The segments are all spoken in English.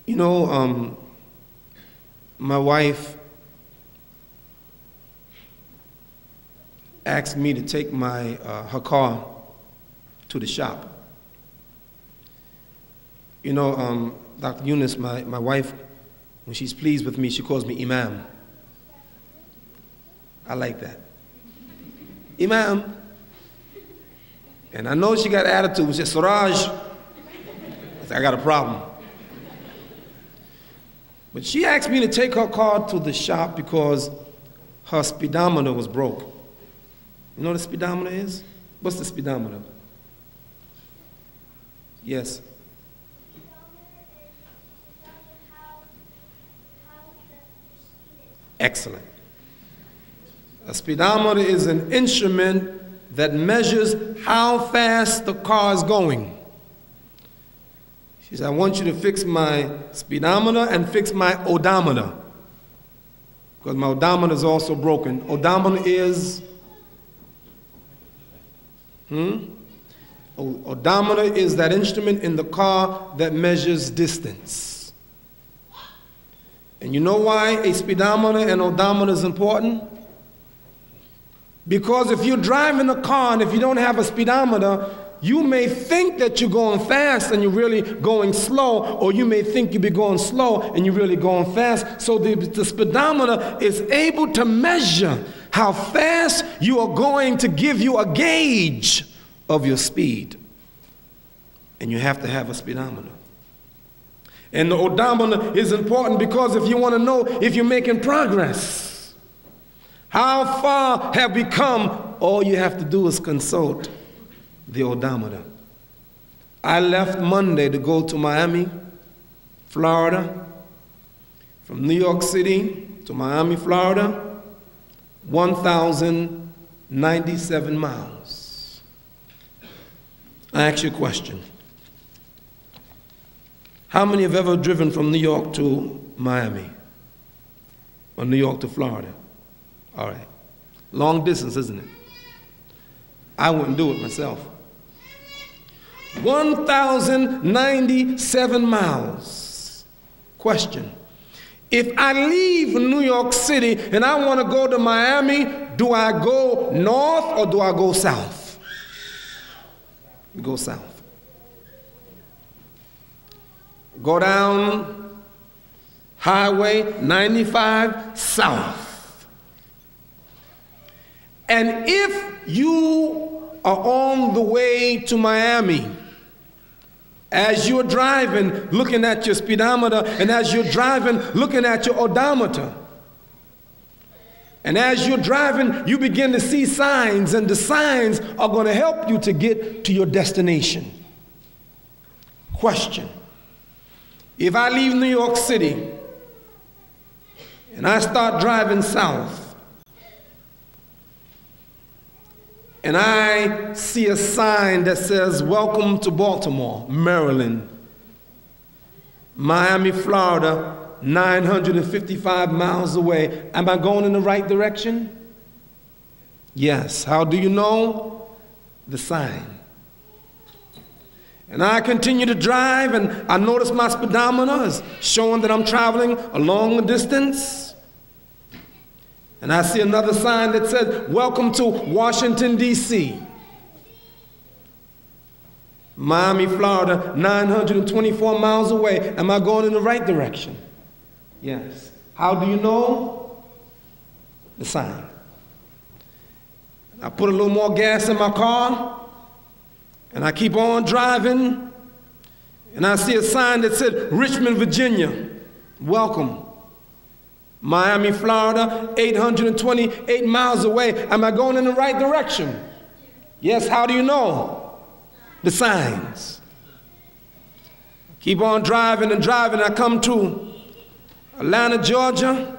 You know, my wife asked me to take her car to the shop. You know, Dr. Eunice, my wife, when she's pleased with me, she calls me Imam. I like that. Imam. And I know she got attitude. She said, Siraj, I said, I got a problem. But she asked me to take her car to the shop because her speedometer was broke. You know what a speedometer is? What's the speedometer? Yes. Excellent. A speedometer is an instrument that measures how fast the car is going. She said, I want you to fix my speedometer and fix my odometer, because my odometer is also broken. Odometer is, odometer is that instrument in the car that measures distance. And you know why a speedometer and odometer is important? Because if you're driving a car and if you don't have a speedometer, you may think that you're going fast and you're really going slow, or you may think you'll be going slow and you're really going fast. So the speedometer is able to measure how fast you are going, to give you a gauge of your speed. And you have to have a speedometer. And the odometer is important because if you want to know if you're making progress, how far have we come, all you have to do is consult the odometer. I left Monday to go to Miami, Florida. From New York City to Miami, Florida, 1,097 miles. I ask you a question. How many have ever driven from New York to Miami? Or New York to Florida? All right. Long distance, isn't it? I wouldn't do it myself. 1,097 miles. Question. If I leave New York City and I want to go to Miami, do I go north or do I go south? Go south. Go down Highway 95 south. And if you are on the way to Miami, as you're driving, looking at your speedometer, and as you're driving, looking at your odometer, and as you're driving, you begin to see signs, and the signs are going to help you to get to your destination. Question. If I leave New York City and I start driving south, and I see a sign that says, welcome to Baltimore, Maryland, Miami, Florida, 955 miles away, am I going in the right direction? Yes. How do you know? The sign. And I continue to drive, and I notice my speedometer is showing that I'm traveling a long distance. And I see another sign that says, welcome to Washington, D.C. Miami, Florida, 924 miles away. Am I going in the right direction? Yes. How do you know? The sign. I put a little more gas in my car, and I keep on driving, and I see a sign that said, Richmond, Virginia, welcome. Miami, Florida, 828 miles away. Am I going in the right direction? Yes. How do you know? The signs. Keep on driving and driving. I come to Atlanta, Georgia.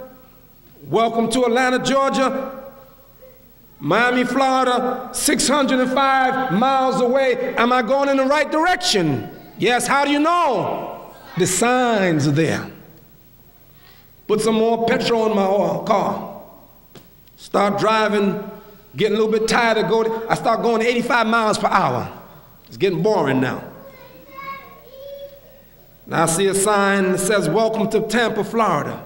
Welcome to Atlanta, Georgia. Miami, Florida, 605 miles away. Am I going in the right direction? Yes. How do you know? The signs are there. Put some more petrol in my car. Start driving, getting a little bit tired of going. I start going 85 miles per hour. It's getting boring now. And I see a sign that says, welcome to Tampa, Florida.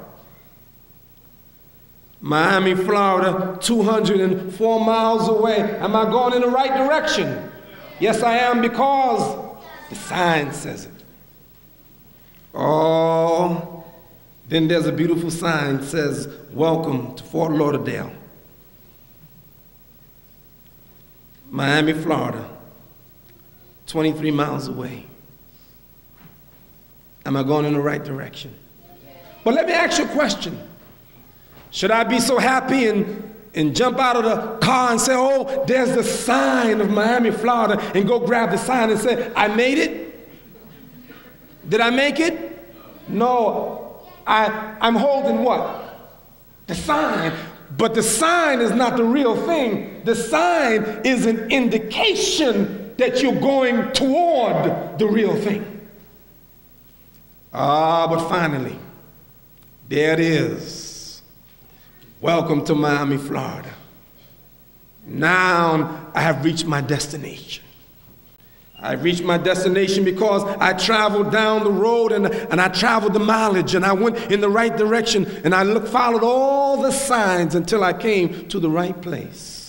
Miami, Florida, 204 miles away. Am I going in the right direction? Yes, I am, because the sign says it. Oh, then there's a beautiful sign that says, welcome to Fort Lauderdale. Miami, Florida, 23 miles away. Am I going in the right direction? But let me ask you a question. Should I be so happy and jump out of the car and say, oh, there's the sign of Miami, Florida, and go grab the sign and say, I made it? Did I make it? No. I'm holding what? The sign. But the sign is not the real thing. The sign is an indication that you're going toward the real thing. But finally, there it is. Welcome to Miami, Florida. Now I have reached my destination. I reached my destination because I traveled down the road and I traveled the mileage and I went in the right direction and I followed all the signs until I came to the right place.